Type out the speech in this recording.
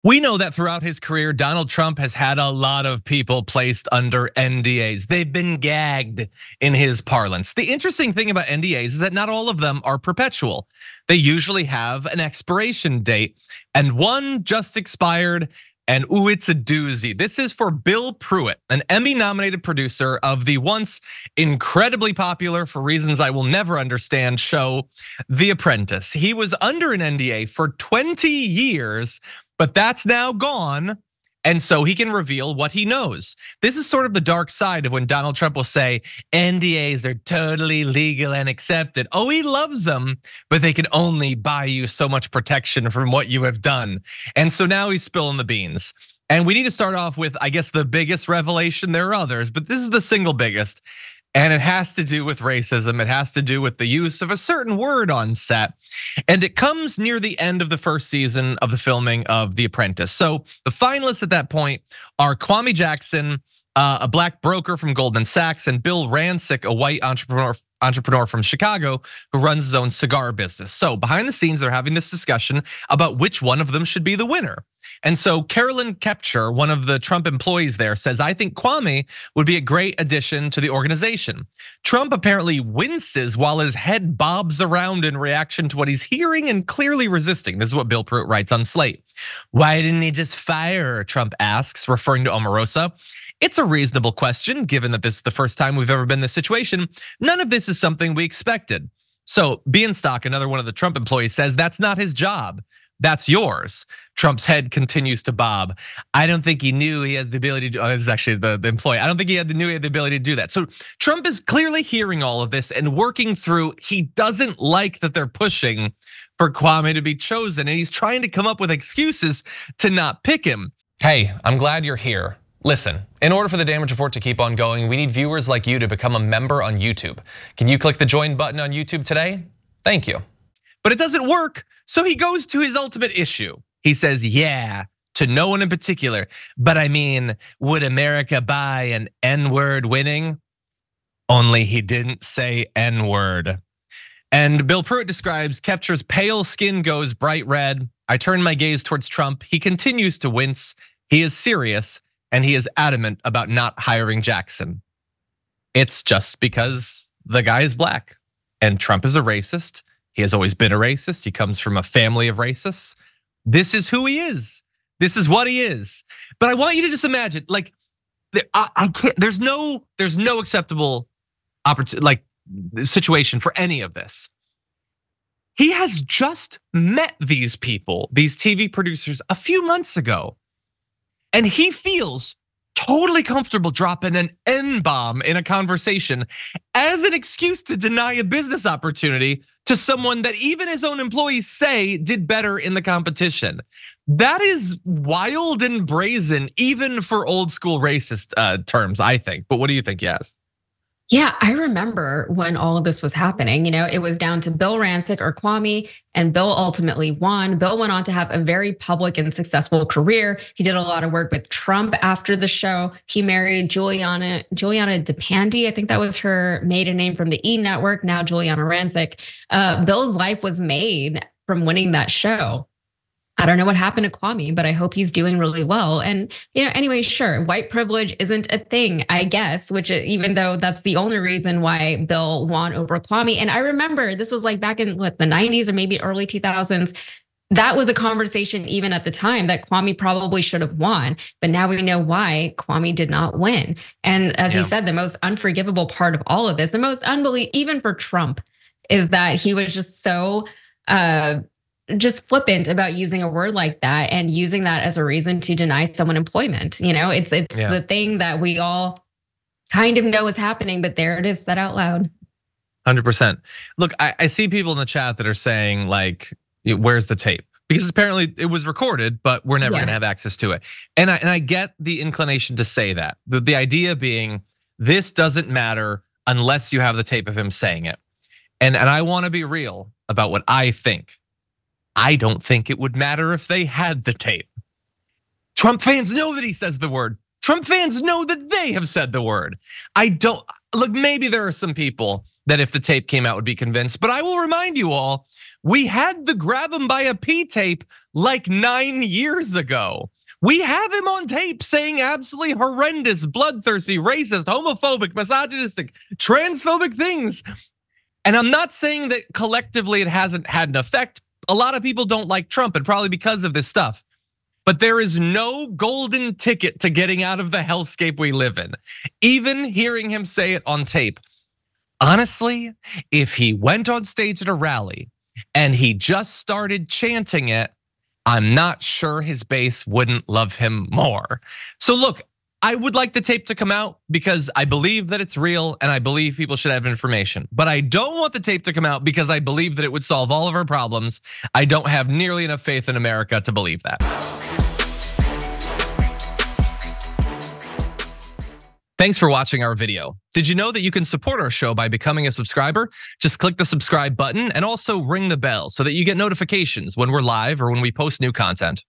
We know that throughout his career, Donald Trump has had a lot of people placed under NDAs. They've been gagged in his parlance. The interesting thing about NDAs is that not all of them are perpetual. They usually have an expiration date, and one just expired. And ooh, it's a doozy. This is for Bill Pruitt, an Emmy-nominated producer of the once incredibly popular, for reasons I will never understand, show The Apprentice. He was under an NDA for 20 years, but that's now gone. And so he can reveal what he knows. This is sort of the dark side of when Donald Trump will say NDAs are totally legal and accepted. Oh, he loves them, but they can only buy you so much protection from what you have done. And so now he's spilling the beans. And we need to start off with, I guess, the biggest revelation. There are others, but this is the single biggest. And it has to do with racism. It has to do with the use of a certain word on set. And it comes near the end of the first season of the filming of The Apprentice. So the finalists at that point are Kwame Jackson, a black broker from Goldman Sachs, and Bill Rancic, a white entrepreneur from Chicago who runs his own cigar business. So behind the scenes, they're having this discussion about which one of them should be the winner. And so Carolyn Kepcher, one of the Trump employees there, says, I think Kwame would be a great addition to the organization. Trump apparently winces while his head bobs around in reaction to what he's hearing and clearly resisting. This is what Bill Pruitt writes on Slate. Why didn't he just fire her? Trump asks, referring to Omarosa. It's a reasonable question, given that this is the first time we've ever been in this situation. None of this is something we expected. So Bienstock, another one of the Trump employees, says that's not his job. That's yours. Trump's head continues to bob. I don't think he knew he has the ability to, this is actually the employee. I don't think he knew he had the ability to do that. So Trump is clearly hearing all of this and working through, he doesn't like that they're pushing for Kwame to be chosen. And he's trying to come up with excuses to not pick him. Hey, I'm glad you're here. Listen, in order for the Damage Report to keep on going, we need viewers like you to become a member on YouTube. Can you click the join button on YouTube today? Thank you. But it doesn't work, so he goes to his ultimate issue. He says, yeah, to no one in particular, but I mean, would America buy an N-word winning? Only he didn't say N-word. And Bill Pruitt describes Kepcher's pale skin goes bright red. I turn my gaze towards Trump. He continues to wince. He is serious, and he is adamant about not hiring Jackson. It's just because the guy is black and Trump is a racist. He has always been a racist. He comes from a family of racists. This is who he is. This is what he is. But I want you to just imagine, like, I can't. There's no acceptable situation for any of this. He has just met these people, these TV producers, a few months ago, and he feels totally comfortable dropping an N-bomb in a conversation as an excuse to deny a business opportunity to someone that even his own employees say did better in the competition. That is wild and brazen, even for old school racist terms, I think. But what do you think, Yas? Yeah, I remember when all of this was happening. It was down to Bill Rancic or Kwame, and Bill ultimately won. Bill went on to have a very public and successful career. He did a lot of work with Trump after the show. He married Juliana DePandy. I think that was her maiden name from the E! Network, now Juliana Rancic. Bill's life was made from winning that show. I don't know what happened to Kwame, but I hope he's doing really well. And anyway, sure, white privilege isn't a thing, I guess, which even though that's the only reason why Bill won over Kwame. And I remember this was like back in the 90s or maybe early 2000s. That was a conversation even at the time that Kwame probably should have won. But now we know why Kwame did not win. And as he said, the most unforgivable part of all of this, the most unbelievable, even for Trump, is that he was just so just flippant about using a word like that and using that as a reason to deny someone employment. It's the thing that we all kind of know is happening, but there it is said out loud. 100%. Look, I see people in the chat that are saying like, where's the tape? Because apparently it was recorded, but we're never gonna have access to it. And I get the inclination to say that. The idea being, this doesn't matter unless you have the tape of him saying it. And I wanna be real about what I think. I don't think it would matter if they had the tape. Trump fans know that he says the word. Trump fans know that they have said the word. Look, maybe there are some people that if the tape came out would be convinced, but I will remind you all, We had the grab him by a P tape like 9 years ago. We have him on tape saying absolutely horrendous, bloodthirsty, racist, homophobic, misogynistic, transphobic things. And I'm not saying that collectively it hasn't had an effect. A lot of people don't like Trump, and probably because of this stuff. But there is no golden ticket to getting out of the hellscape we live in. Even hearing him say it on tape. Honestly, if he went on stage at a rally and he just started chanting it, I'm not sure his base wouldn't love him more. So look, I would like the tape to come out because I believe that it's real and I believe people should have information. But I don't want the tape to come out because I believe that it would solve all of our problems. I don't have nearly enough faith in America to believe that. Thanks for watching our video. Did you know that you can support our show by becoming a subscriber? Just click the subscribe button and also ring the bell so that you get notifications when we're live or when we post new content.